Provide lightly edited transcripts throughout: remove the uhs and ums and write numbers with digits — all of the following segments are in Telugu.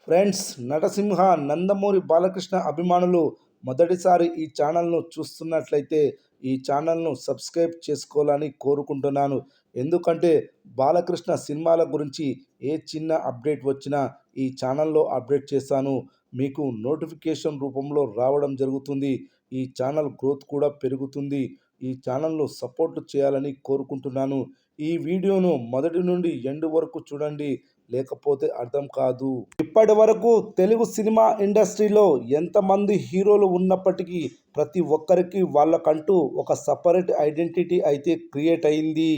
ఫ్రెండ్స్, నటసింహ నందమూరి బాలకృష్ణ అభిమానులు మొదటిసారి ఈ ఛానల్ను చూస్తున్నట్లయితే ఈ ఛానల్ను సబ్స్క్రైబ్ చేసుకోవాలని కోరుకుంటున్నాను. ఎందుకంటే బాలకృష్ణ సినిమాల గురించి ఏ చిన్న అప్డేట్ వచ్చినా ఈ ఛానల్లో అప్డేట్ చేస్తాను. మీకు నోటిఫికేషన్ రూపంలో రావడం జరుగుతుంది. ఈ ఛానల్ గ్రోత్ కూడా పెరుగుతుంది. ఈ ఛానల్ను సపోర్ట్ చేయాలని కోరుకుంటున్నాను. ఈ వీడియోను మొదటి నుండి ఎండ్ వరకు చూడండి, లేకపోతే అర్థం కాదు. ఇప్పటి వరకు తెలుగు సినిమా ఇండస్ట్రీలో ఎంతమంది హీరోలు ఉన్నప్పటికీ ప్రతి ఒక్కరికి వాళ్ళకంటూ ఒక సపరేట్ ఐడెంటిటీ అయితే క్రియేట్ అయింది.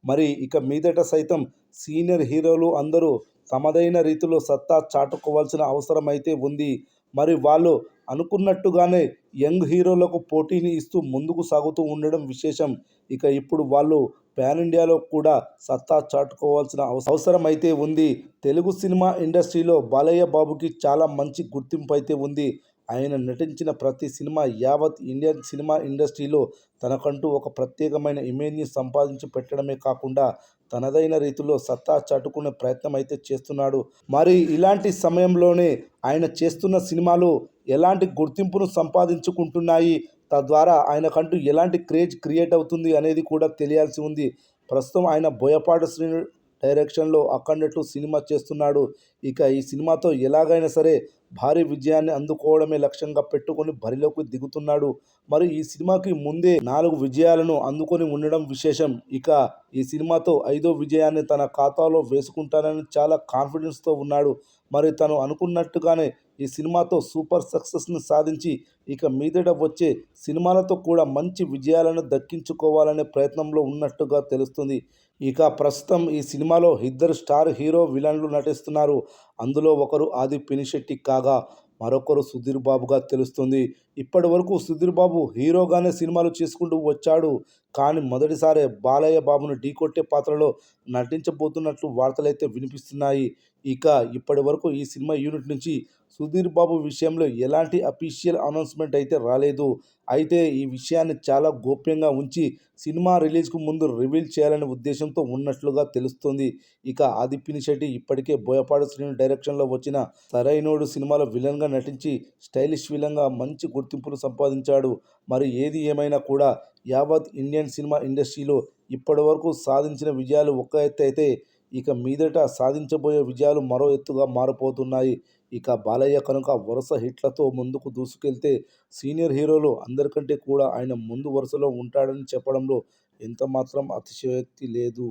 మరి ఇక మీదట సైతం సీనియర్ హీరోలు అందరూ తమదైన రీతిలో సత్తా చాటుకోవాల్సిన అవసరం అయితే ఉంది. మరి వాళ్ళు అనుకున్నట్టుగానే యంగ్ హీరోలకు పోటీని ఇస్తూ ముందుకు సాగుతూ ఉండడం విశేషం. ఇక ఇప్పుడు వాళ్ళు పాన్ ఇండియాలో కూడా సత్తా చాటుకోవాల్సిన అవసరం అయితే ఉంది. తెలుగు సినిమా ఇండస్ట్రీలో బాలయ్య బాబుకి చాలా మంచి గుర్తింపు అయితే ఉంది. ఆయన నటించిన ప్రతి సినిమా యావత్ ఇండియన్ సినిమా ఇండస్ట్రీలో తనకంటూ ఒక ప్రత్యేకమైన ఇమేజ్ని సంపాదించి పెట్టడమే కాకుండా తనదైన రీతిలో సత్తా చాటుకునే ప్రయత్నం అయితే చేస్తున్నాడు. మరి ఇలాంటి సమయంలోనే ఆయన చేస్తున్న సినిమాలు ఎలాంటి గుర్తింపును సంపాదించుకుంటున్నాయి, తద్వారా ఆయనకంటూ ఎలాంటి క్రేజ్ క్రియేట్ అవుతుంది అనేది కూడా తెలియాల్సి ఉంది. ప్రస్తుతం ఆయన బోయపాటి శ్రీను డైరెక్షన్లో అఖండ 2 సినిమా చేస్తున్నాడు. ఇక ఈ సినిమాతో ఎలాగైనా సరే భారీ విజయాన్ని అందుకోవడమే లక్ష్యంగా పెట్టుకొని బరిలోకి దిగుతున్నాడు. మరి ఈ సినిమాకి ముందే 4 విజయాలను అందుకొని ఉండడం విశేషం. ఇక ఈ సినిమాతో 5వ విజయాన్ని తన ఖాతాలో వేసుకుంటానని చాలా కాన్ఫిడెన్స్తో ఉన్నాడు. మరి తను అనుకున్నట్టుగానే ఈ సినిమాతో సూపర్ సక్సెస్ని సాధించి ఇక మీదట వచ్చే సినిమాలతో కూడా మంచి విజయాలను దక్కించుకోవాలనే ప్రయత్నంలో ఉన్నట్టుగా తెలుస్తుంది. ఇక ప్రస్తుతం ఈ సినిమాలో ఇద్దరు స్టార్ హీరో విలన్లు నటిస్తున్నారు. అందులో ఒకరు ఆది పినిశెట్టి కాగా మరొకరు సుధీర్ బాబుగా తెలుస్తుంది. ఇప్పటి వరకు సుధీర్ బాబు హీరోగానే సినిమాలు చేసుకుంటూ వచ్చాడు. కానీ మొదటిసారి బాలయ్య బాబును ఢీకొట్టే పాత్రలో నటించబోతున్నట్లు వార్తలైతే వినిపిస్తున్నాయి. ఇక ఇప్పటి వరకు ఈ సినిమా యూనిట్ నుంచి సుధీర్ బాబు విషయంలో ఎలాంటి అఫీషియల్ అనౌన్స్మెంట్ అయితే రాలేదు. అయితే ఈ విషయాన్ని చాలా గోప్యంగా ఉంచి సినిమా రిలీజ్కు ముందు రివీల్ చేయాలనే ఉద్దేశంతో ఉన్నట్లుగా తెలుస్తుంది. ఇక ఆది పినిశెట్టి ఇప్పటికే బోయపాటి శ్రీను డైరెక్షన్లో వచ్చిన సరైనోడు సినిమాలో విలన్గా నటించి స్టైలిష్ విలన్గా మంచి గుర్తింపును సంపాదించాడు. మరి ఏది ఏమైనా కూడా యావత్ ఇండియన్ సినిమా ఇండస్ట్రీలో ఇప్పటి వరకు సాధించిన విజయాలు ఒక ఎత్తు అయితే ఇక మీదట సాధించబోయే విజయాలు మరో ఎత్తుగా మారిపోతున్నాయి. ఇక బాలయ్య కనుక వరుస హిట్లతో ముందుకు దూసుకెళ్తే సీనియర్ హీరోలు అందరికంటే కూడా ఆయన ముందు వరుసలో ఉంటాడని చెప్పడంలో ఎంతమాత్రం అతిశయోక్తి లేదు.